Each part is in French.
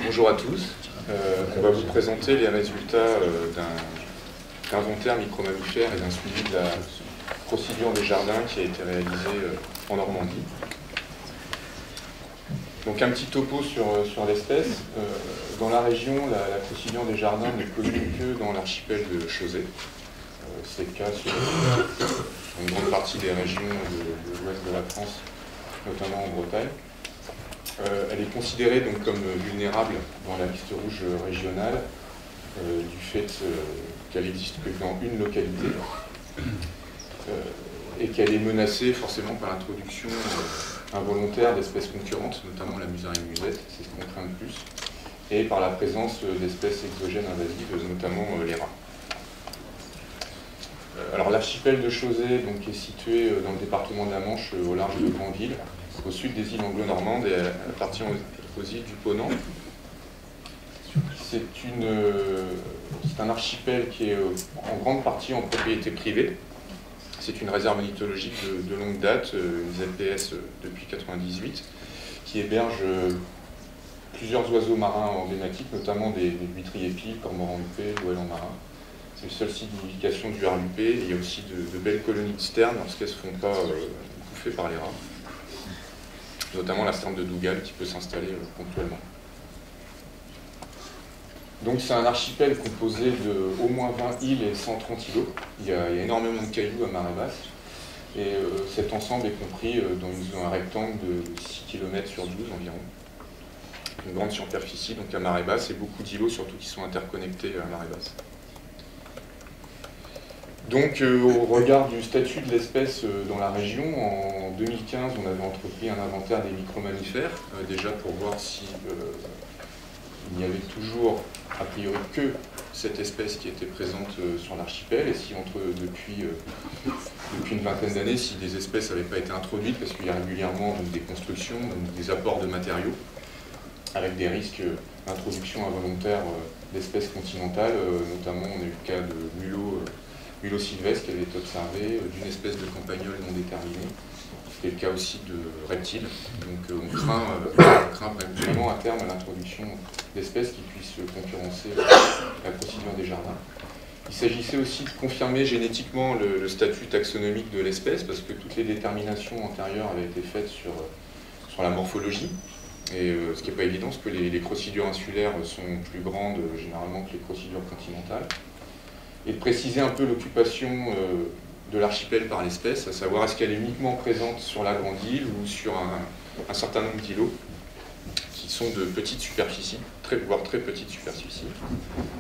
Bonjour à tous. On va vous présenter les résultats d'un inventaire micro-mammifères et d'un suivi de la procédure des jardins qui a été réalisée en Normandie. Donc un petit topo sur l'espèce. Dans la région, la procédure des jardins n'est connue que dans l'archipel de Chausey. C'est le cas sur une grande partie des régions de l'ouest de la France, notamment en Bretagne. Elle est considérée donc comme vulnérable dans la liste rouge régionale du fait qu'elle existe que dans une localité et qu'elle est menacée forcément par l'introduction involontaire d'espèces concurrentes, notamment la musarine musette, c'est ce qu'on craint le plus, et par la présence d'espèces exogènes invasives, notamment les rats. Alors l'archipel de Chausey donc, est situé dans le département de la Manche, au large de Granville, au sud des îles anglo-normandes et appartient aux îles du Ponant. C'est un archipel qui est en grande partie en propriété privée. C'est une réserve ornithologique de longue date, une ZPS depuis 1998, qui héberge plusieurs oiseaux marins emblématiques, notamment des buitriers piles, cormorans huppés, goélands marins. C'est le seul site d'unification du rare huppé. Il y a aussi de belles colonies de sternes lorsqu'elles ne se font pas bouffer par les rats. Notamment la sterne de Dougal qui peut s'installer ponctuellement. Donc c'est un archipel composé de au moins 20 îles et 130 îlots. Il y a énormément de cailloux à marée basse. Et cet ensemble est compris dans un rectangle de 6 km sur 12 environ. Une grande superficie donc à marée basse et beaucoup d'îlots surtout qui sont interconnectés à marée basse. Donc, au regard du statut de l'espèce dans la région, en 2015, on avait entrepris un inventaire des micro-mammifères, déjà pour voir si il n'y avait toujours, a priori, que cette espèce qui était présente sur l'archipel, et si depuis une vingtaine d'années, si des espèces n'avaient pas été introduites, parce qu'il y a régulièrement des constructions, des apports de matériaux, avec des risques d'introduction involontaire d'espèces continentales, notamment on a eu le cas de mulot sylvestre qui avait été observé, d'une espèce de campagnol non déterminée. C'était le cas aussi de reptiles. Donc on craint vraiment à terme l'introduction d'espèces qui puissent concurrencer la procédure des jardins. Il s'agissait aussi de confirmer génétiquement le statut taxonomique de l'espèce, parce que toutes les déterminations antérieures avaient été faites sur la morphologie. Et ce qui n'est pas évident, parce que les procédures insulaires sont plus grandes généralement que les procédures continentales. Et de préciser un peu l'occupation de l'archipel par l'espèce, à savoir est-ce qu'elle est uniquement présente sur la grande île ou sur un certain nombre d'îlots qui sont de petites superficies, voire très petites superficies.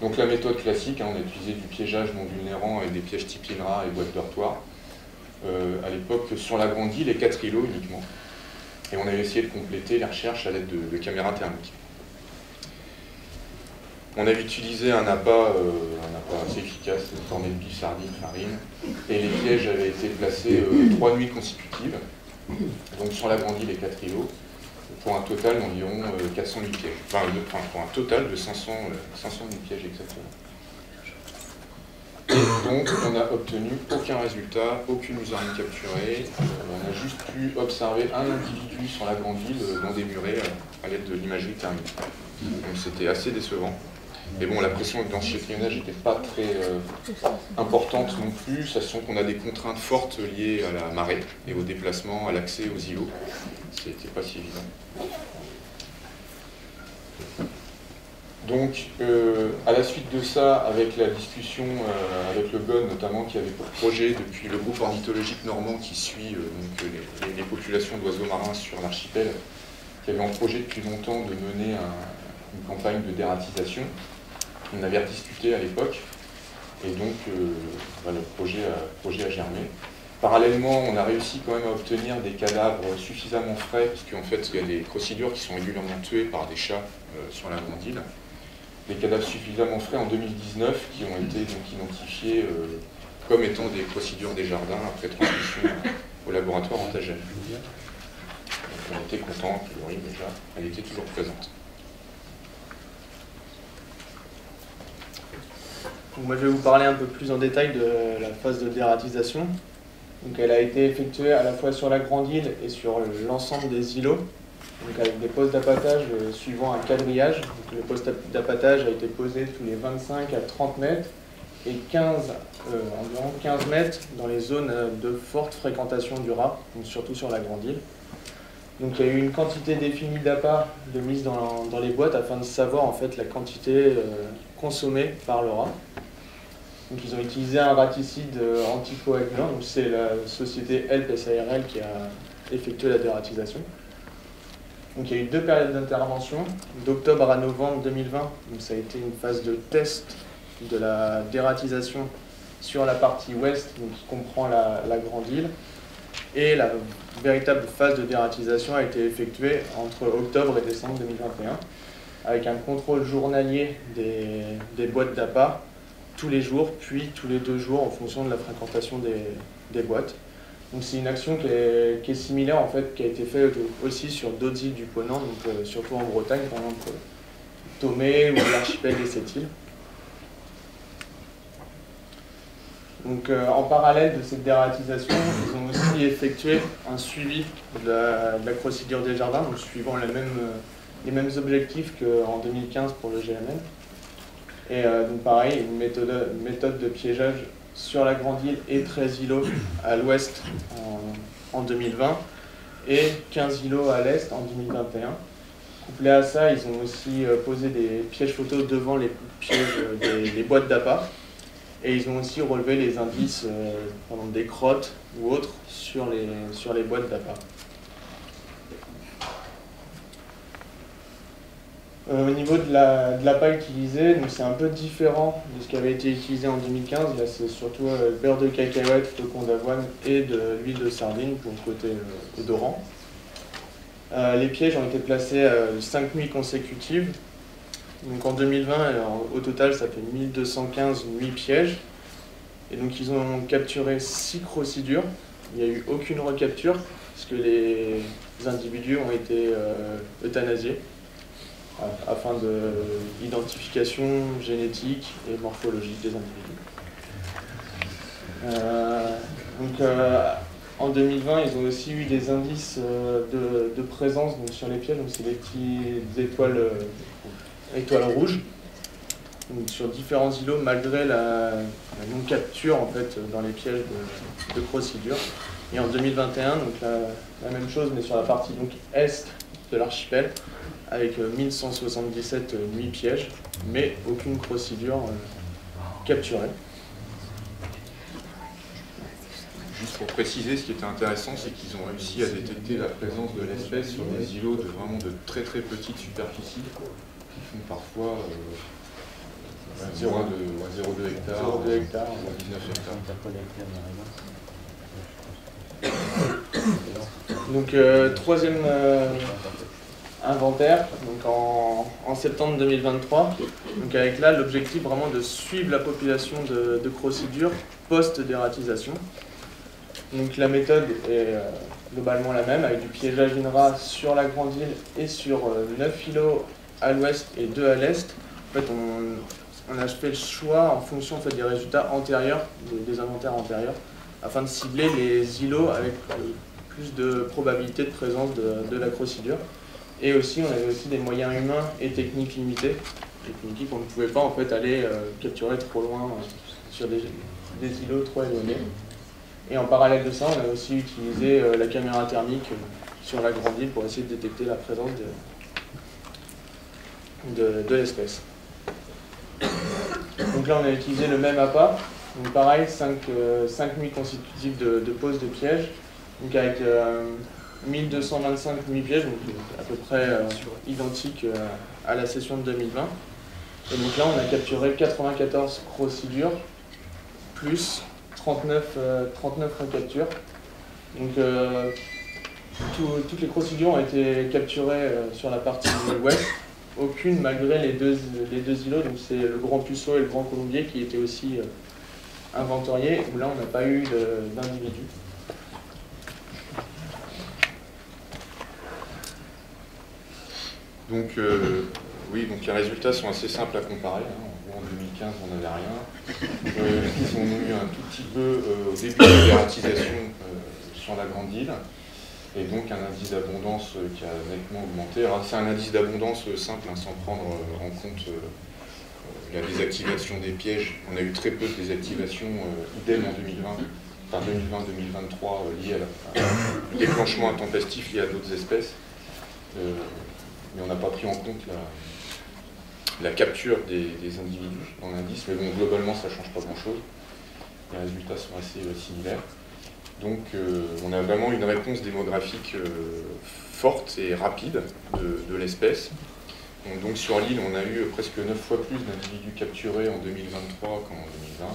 Donc la méthode classique, on a utilisé du piégeage non vulnérant et des pièges type INRA et boîte dortoir. À l'époque, sur la grande île, et 4 îlots uniquement. Et on avait essayé de compléter les recherches à l'aide de caméras thermiques. On avait utilisé un appât assez efficace, formé de billes, sardines, farine, et les pièges avaient été placés 3 nuits consécutives, donc sur la grande île et 4 îlots, pour un total d'environ 400 000 pièges. Enfin, pour un total de 500 000 pièges exactement. Et donc, on n'a obtenu aucun résultat, aucune musarine capturée. On a juste pu observer un individu sur la grande île dans des murets à l'aide de l'imagerie thermique. Donc c'était assez décevant. Mais bon, la pression dans ce échantillonnage n'était pas très importante non plus, sachant qu'on a des contraintes fortes liées à la marée et au déplacement, à l'accès aux îlots. C'était pas si évident. Donc, à la suite de ça, avec la discussion avec le GON notamment, qui avait pour projet, depuis le groupe ornithologique normand qui suit les populations d'oiseaux marins sur l'archipel, qui avait en projet depuis longtemps de mener une campagne de dératisation. On avait rediscuté à l'époque, et donc le projet a germé. Parallèlement, on a réussi quand même à obtenir des cadavres suffisamment frais, parce qu'en fait, il y a des crocodiliens qui sont régulièrement tués par des chats sur la grande île. Des cadavres suffisamment frais en 2019 qui ont été donc identifiés comme étant des procédures des jardins après transmission au laboratoire en Antagène. On était content, a priori déjà, elle était toujours présente. Donc moi je vais vous parler un peu plus en détail de la phase de dératisation. Donc elle a été effectuée à la fois sur la grande île et sur l'ensemble des îlots. donc avec des postes d'appâtage suivant un quadrillage. Donc, le poste d'appâtage a été posé tous les 25 à 30 mètres et environ 15 mètres dans les zones de forte fréquentation du rat, donc surtout sur la Grande Île. Donc il y a eu une quantité définie d'appât de mise dans les boîtes afin de savoir en fait la quantité consommée par le rat. Donc ils ont utilisé un raticide anticoagulant, donc c'est la société Help SARL qui a effectué la dératisation. Donc il y a eu 2 périodes d'intervention, d'octobre à novembre 2020, donc ça a été une phase de test de la dératisation sur la partie ouest, donc qui comprend la Grande Île, et la véritable phase de dératisation a été effectuée entre octobre et décembre 2021, avec un contrôle journalier des boîtes d'appât tous les jours, puis tous les 2 jours en fonction de la fréquentation des boîtes. Donc c'est une action qui est similaire en fait, qui a été faite aussi sur d'autres îles du Ponant, donc surtout en Bretagne, par exemple Tomé ou l'archipel des Sept-Îles. Donc en parallèle de cette dératisation, ils ont aussi effectué un suivi de la Crocédure des Jardins, donc suivant les mêmes objectifs qu'en 2015 pour le GMN. Et donc pareil, une méthode de piégeage sur la Grande Île et 13 îlots à l'ouest en 2020 et 15 îlots à l'est en 2021. Couplé à ça, ils ont aussi posé des pièges photos devant les pièges des boîtes d'appât. Et ils ont aussi relevé les indices des crottes ou autres sur les boîtes d'appât. Au niveau de l'appât utilisé, c'est un peu différent de ce qui avait été utilisé en 2015. Là, c'est surtout beurre de cacahuète, flocons d'avoine et de l'huile de sardine pour le côté odorant. Les pièges ont été placés 5 nuits consécutives. Donc en 2020, au total, ça fait 1215 nuits pièges. Et donc ils ont capturé 6 crocidures. Il n'y a eu aucune recapture, parce que les individus ont été euthanasiés, afin de l'identification génétique et morphologique des individus. En 2020, ils ont aussi eu des indices de présence donc, sur les pièges, donc c'est des petites étoiles rouges donc, sur différents îlots malgré la non-capture en fait, dans les pièges de Crocédure. Et en 2021, donc, la même chose mais sur la partie donc, est de l'archipel avec 1177 nuits pièges mais aucune Crocédure capturée. Juste pour préciser, ce qui était intéressant, c'est qu'ils ont réussi à détecter la présence de l'espèce sur des îlots de vraiment de très très petites superficies, qui font parfois 0,2 hectares, 0,2 hectares, 19 hectares. Donc troisième inventaire, donc en septembre 2023, donc avec là l'objectif vraiment de suivre la population de Crocédure post-dératisation. Donc la méthode est globalement la même, avec du piégeage INRA sur la Grande Île et sur 9 îlots à l'ouest et 2 à l'est. En fait, on a fait le choix en fonction en fait, des résultats antérieurs, des inventaires antérieurs, afin de cibler les îlots avec plus de probabilité de présence de la Crocédure. Et aussi, on avait aussi des moyens humains et techniques limités, techniques qu'on ne pouvait pas en fait, aller capturer trop loin sur des îlots trop éloignés. Et en parallèle de ça, on a aussi utilisé la caméra thermique sur la Grande Île pour essayer de détecter la présence de l'espèce. Donc là, on a utilisé le même appât. Donc pareil, 5 nuits consécutives de pose de piège. Donc avec 1225 nuits pièges, donc à peu près identique à la session de 2020. Et donc là, on a capturé 94 Crocédures, plus 39 recaptures. Donc toutes les Crocédures ont été capturées sur la partie ouest, aucune malgré les deux îlots, donc c'est le Grand Puceau et le Grand Colombier qui étaient aussi inventoriés, où là on n'a pas eu d'individus. Donc oui, donc les résultats sont assez simples à comparer. En 2015, on n'avait rien. Ils ont eu un tout petit peu au début de la dératisation sur la Grande Île. et donc un indice d'abondance qui a nettement augmenté. Alors c'est un indice d'abondance simple, hein, sans prendre en compte la désactivation des pièges. On a eu très peu de désactivation idem en 2020, enfin 2020-2023 liées à déclenchement intempestif lié à d'autres espèces. Mais on n'a pas pris en compte la capture des individus dans l'indice, mais bon, globalement ça ne change pas grand-chose. Les résultats sont assez similaires. Donc on a vraiment une réponse démographique forte et rapide de l'espèce. Donc sur l'île, on a eu presque 9 fois plus d'individus capturés en 2023 qu'en 2020.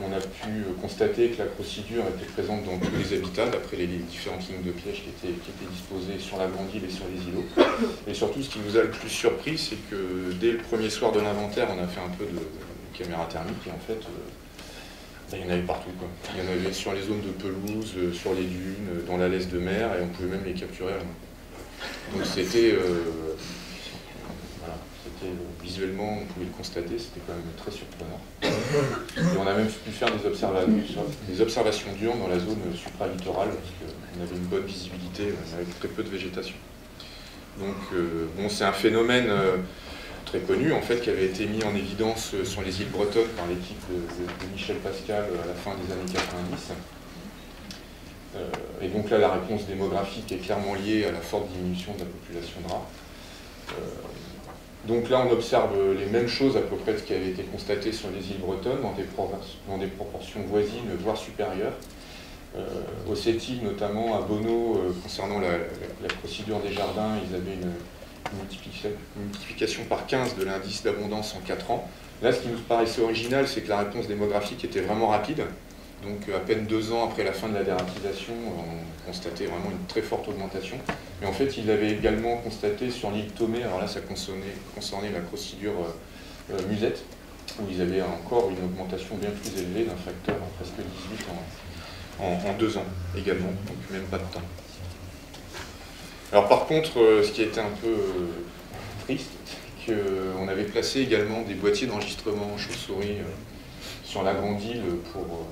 On a pu constater que la crocydure était présente dans tous les habitats, d'après les différentes lignes de pièges qui étaient disposées sur la grande île et sur les îlots. Et surtout, ce qui nous a le plus surpris, c'est que dès le premier soir de l'inventaire, on a fait un peu de caméra thermique, et en fait, il y en avait partout, quoi. Il y en avait sur les zones de pelouse, sur les dunes, dans la laisse de mer, et on pouvait même les capturer à la main. Donc c'était... visuellement, on pouvait le constater, c'était quand même très surprenant. Et on a même pu faire des observations diurnes dans la zone supra-littorale, parce qu'on avait une bonne visibilité, avec très peu de végétation. Donc, bon, c'est un phénomène très connu, en fait, qui avait été mis en évidence sur les îles bretonnes par l'équipe de Michel Pascal à la fin des années 90. Et donc là, la réponse démographique est clairement liée à la forte diminution de la population de rats. Donc là, on observe les mêmes choses à peu près de ce qui avait été constaté sur les îles bretonnes, dans des proportions voisines, voire supérieures. Au Sept-Îles, notamment à Bonneau, concernant la crocydure des jardins, ils avaient une multiplication par 15 de l'indice d'abondance en 4 ans. Là, ce qui nous paraissait original, c'est que la réponse démographique était vraiment rapide. Donc à peine 2 ans après la fin de la dératisation, on constatait vraiment une très forte augmentation. Mais en fait, il l'avait également constaté sur l'île Thomé. Alors là, ça concernait la crocydure musette, où ils avaient encore une augmentation bien plus élevée, d'un facteur presque 18 en 2 ans également, donc même pas de temps. Alors par contre, ce qui a été un peu triste, c'est qu'on avait placé également des boîtiers d'enregistrement chauve-souris sur la grande île pour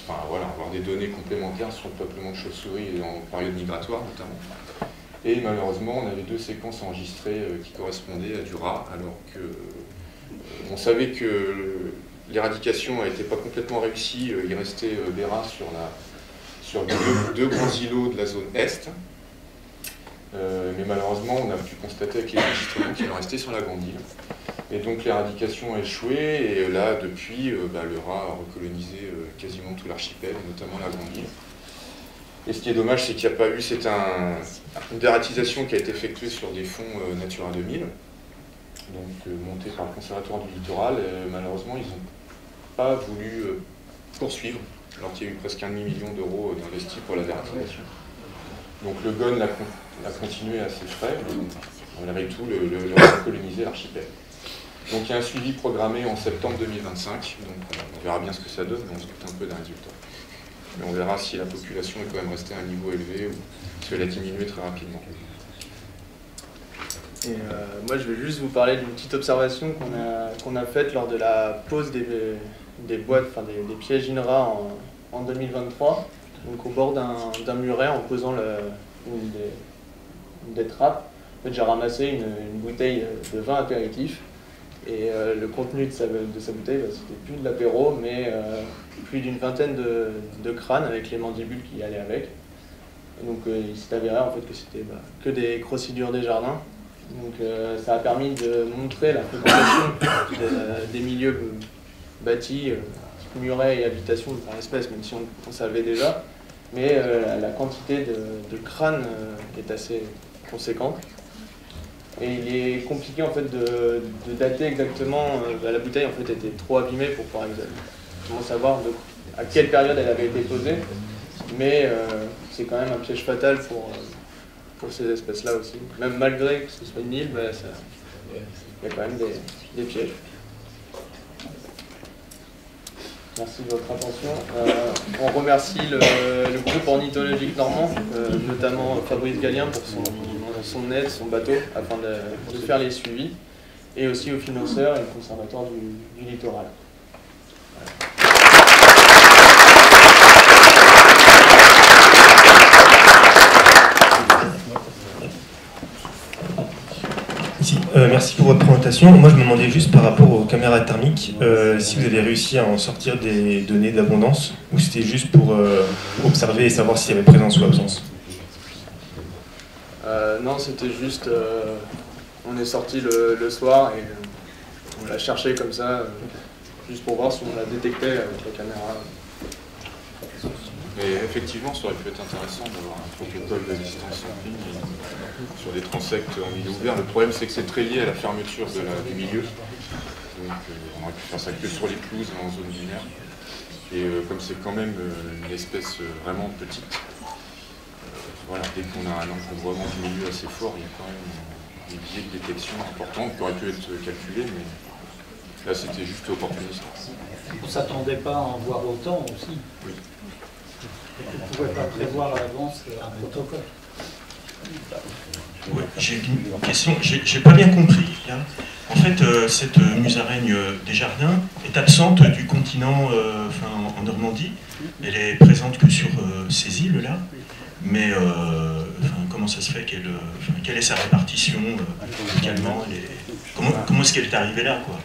avoir des données complémentaires sur le peuplement de chauves-souris et en période migratoire notamment. Et malheureusement, on avait 2 séquences enregistrées qui correspondaient à du rat, alors que on savait que l'éradication n'était pas complètement réussie. Il restait des rats sur deux grands îlots de la zone est. Mais malheureusement, on a pu constater avec les enregistrements qu'il en restait sur la grande île. Et donc l'éradication a échoué, et là, depuis, le rat a recolonisé quasiment tout l'archipel, et notamment la grande île. Et ce qui est dommage, c'est qu'il n'y a pas eu, c'est une dératisation qui a été effectuée sur des fonds Natura 2000, donc montés par le Conservatoire du Littoral, et malheureusement, ils n'ont pas voulu poursuivre, alors qu'il y a eu presque 1,5 million d'euros d'investis pour la dératisation. Donc le GON a continué à ses frais, mais malgré tout, le recoloniser l'archipel. Donc il y a un suivi programmé en septembre 2025, donc on verra bien ce que ça donne, mais on se doute un peu d'un résultat. Mais on verra si la population est quand même restée à un niveau élevé ou si elle a diminué très rapidement. Et moi je vais juste vous parler d'une petite observation qu'on a faite lors de la pose des boîtes, enfin des pièges INRA en 2023, donc au bord d'un muret en posant une des trappes. En fait, j'ai ramassé une bouteille de vin apéritif. Et le contenu de sa bouteille, c'était plus de l'apéro, mais plus d'une vingtaine de crânes avec les mandibules qui allaient avec. Et donc il s'est avéré en fait que c'était que des crocydures des jardins. Donc ça a permis de montrer la fréquentation des milieux bâtis, murets et habitations par espèce, même si on savait déjà. Mais la quantité de crânes est assez conséquente. Et il est compliqué en fait de dater exactement. La bouteille en fait était trop abîmée pour pouvoir exactement savoir à quelle période elle avait été posée. Mais c'est quand même un piège fatal pour ces espèces-là aussi. Même malgré que ce soit une île, il y a quand même des pièges. Merci de votre attention. On remercie le groupe ornithologique normand, notamment Fabrice Gallien pour son aide, son bateau, afin de faire les suivis, et aussi aux financeurs et au Conservatoire du Littoral. Voilà. Merci pour votre présentation. Moi, je me demandais juste par rapport aux caméras thermiques, si vous avez réussi à en sortir des données d'abondance, ou c'était juste pour observer et savoir s'il y avait présence ou absence. Non, c'était juste... on est sorti le soir et on l'a cherché comme ça, juste pour voir si on la détectait avec la caméra. Et effectivement, ça aurait pu être intéressant d'avoir un protocole de distance en ligne sur des transects en milieu ouvert. Le problème, c'est que c'est très lié à la fermeture du milieu. Donc, on aurait pu faire ça que sur les pelouses en zone binaire. Et comme c'est quand même une espèce vraiment petite, voilà, dès qu'on a un encombrement du milieu assez fort, il y a quand même des biais de détection importants qui auraient pu être calculés, mais là, c'était juste opportuniste. On ne s'attendait pas à en voir autant aussi. Oui. On ne pouvait pas prévoir à l'avance un protocole. Ouais, j'ai une question, j'ai pas bien compris. Hein. En fait, cette musaraigne des jardins est absente du continent en Normandie. Elle est présente que sur ces îles-là. Mais comment ça se fait quelle est sa répartition localement comment est-ce qu'elle est arrivée là, quoi?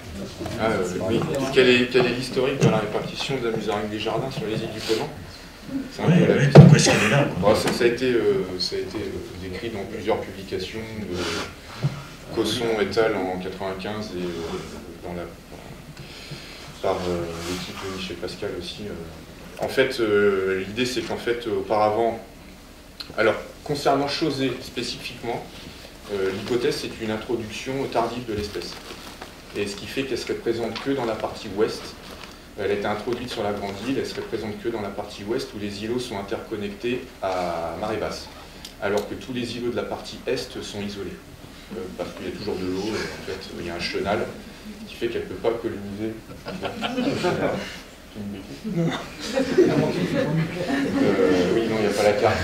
Oui. Quel est l'historique de la répartition de la musaraigne des jardins sur les îles du Ponant? Oui, pourquoi est-ce qu'elle est là, quoi? Ça a été décrit dans plusieurs publications de Cosson et al. En 95 et par l'équipe de Michel Pascal aussi. En fait, l'idée c'est qu'en fait, auparavant, alors concernant Chausey spécifiquement, l'hypothèse c'est une introduction tardive de l'espèce. Et ce qui fait qu'elle serait présente que dans la partie ouest. Elle a été introduite sur la grande île, elle serait présente que dans la partie ouest où les îlots sont interconnectés à marée basse. Alors que tous les îlots de la partie est sont isolés. Parce qu'il y a toujours de l'eau, en fait, il y a un chenal qui fait qu'elle ne peut pas coloniser. Oui, non, il n'y a pas la carte.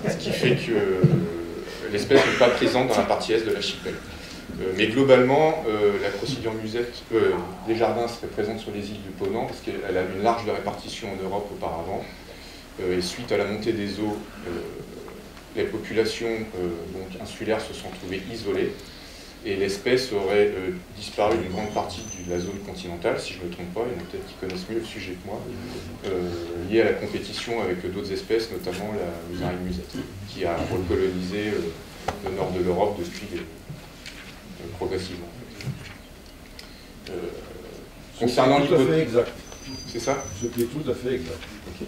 Ce qui fait que l'espèce n'est pas présente dans la partie est de l'archipel. Mais globalement, la Crocodium musette des jardins serait présente sur les îles du Ponant parce qu'elle a une large répartition en Europe auparavant. Et suite à la montée des eaux, les populations donc insulaires se sont trouvées isolées et l'espèce aurait disparu d'une grande partie de la zone continentale, si je ne me trompe pas, il y en a peut-être qui connaissent mieux le sujet que moi, lié à la compétition avec d'autres espèces, notamment la musaraigne musette, qui a recolonisé le nord de l'Europe depuis progressivement. Concernant l'hypothèse... exact. C'est ça? Ce qui est tout à fait exact. Okay.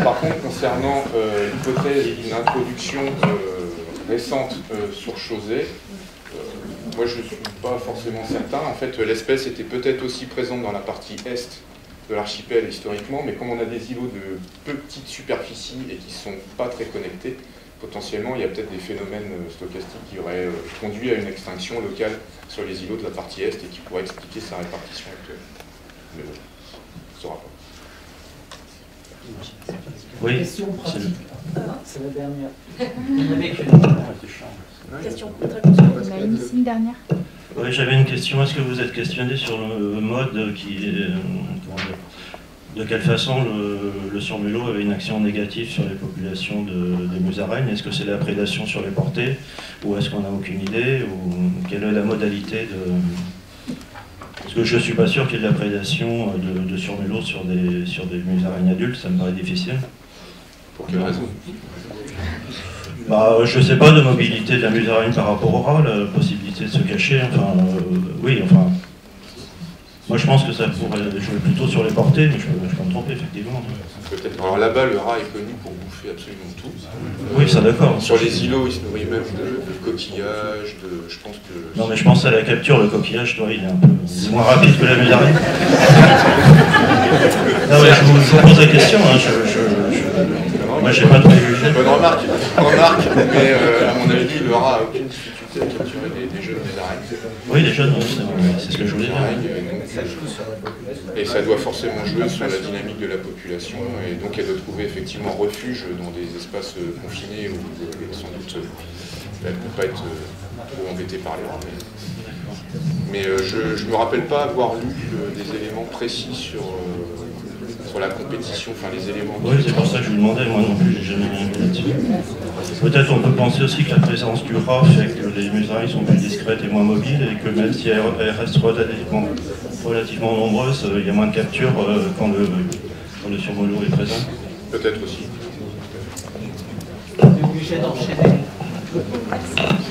Par contre, concernant l'hypothèse d'une introduction récente sur Chausey, moi je ne suis pas forcément certain. En fait, l'espèce était peut-être aussi présente dans la partie est de l'archipel historiquement, mais comme on a des îlots de petite superficie et qui ne sont pas très connectés, potentiellement il y a peut-être des phénomènes stochastiques qui auraient conduit à une extinction locale sur les îlots de la partie est et qui pourraient expliquer sa répartition actuelle. Mais bon, on ne saura pas. Oui, question pratique. C'est la dernière. Il y avait qu'une question très concrète. On a une dernière. Oui, j'avais une question. Est-ce que vous êtes questionné sur le mode qui est... de quelle façon le surmulot avait une action négative sur les populations de musaraignes? Est-ce que c'est la prédation sur les portées? Ou est-ce qu'on n'a aucune idée? Ou quelle est la modalité de... Parce que je ne suis pas sûr qu'il y ait de la prédation de surmulot sur des musaraignes adultes, ça me paraît difficile. Pour quelle raison? Bah, je ne sais pas, de mobilité de la musaraigne par rapport au rat, la possibilité de se cacher, enfin, oui, enfin... Moi je pense que ça pourrait jouer plutôt sur les portées, mais je peux me tromper, effectivement. Peut-être. Alors là-bas, le rat est connu pour bouffer absolument tout. Oui, ça d'accord. Sur les îlots, il se nourrit même de coquillages, de... Je pense que... Non, mais je pense à la capture, le coquillage, toi, il est un peu moins rapide que la musaraigne. Non, mais je vous pose la question, hein, moi j'ai pas de préjugés. Bonne remarque, mais à mon avis, le rat a aucune difficulté à capturer des jeunes musaraignes. Oui, les jeunes, c'est ce que je voulais dire. Et ça doit forcément jouer sur la dynamique de la population, et donc elle doit trouver effectivement refuge dans des espaces confinés où sans doute elle ne peut pas être trop embêtée par les rats. Mais je ne me rappelle pas avoir lu des éléments précis sur sur la compétition, enfin les éléments. Oui, c'est pour ça que je vous demandais, moi non plus, j'ai jamais rien vu là-dessus. Peut-être on peut penser aussi que la présence du rat fait que les musaraignes sont plus discrètes et moins mobiles, et que même si elles restent relativement nombreuses, il y a moins de captures quand le surmolot est présent. Peut-être aussi. On est obligé d'enchaîner. Merci.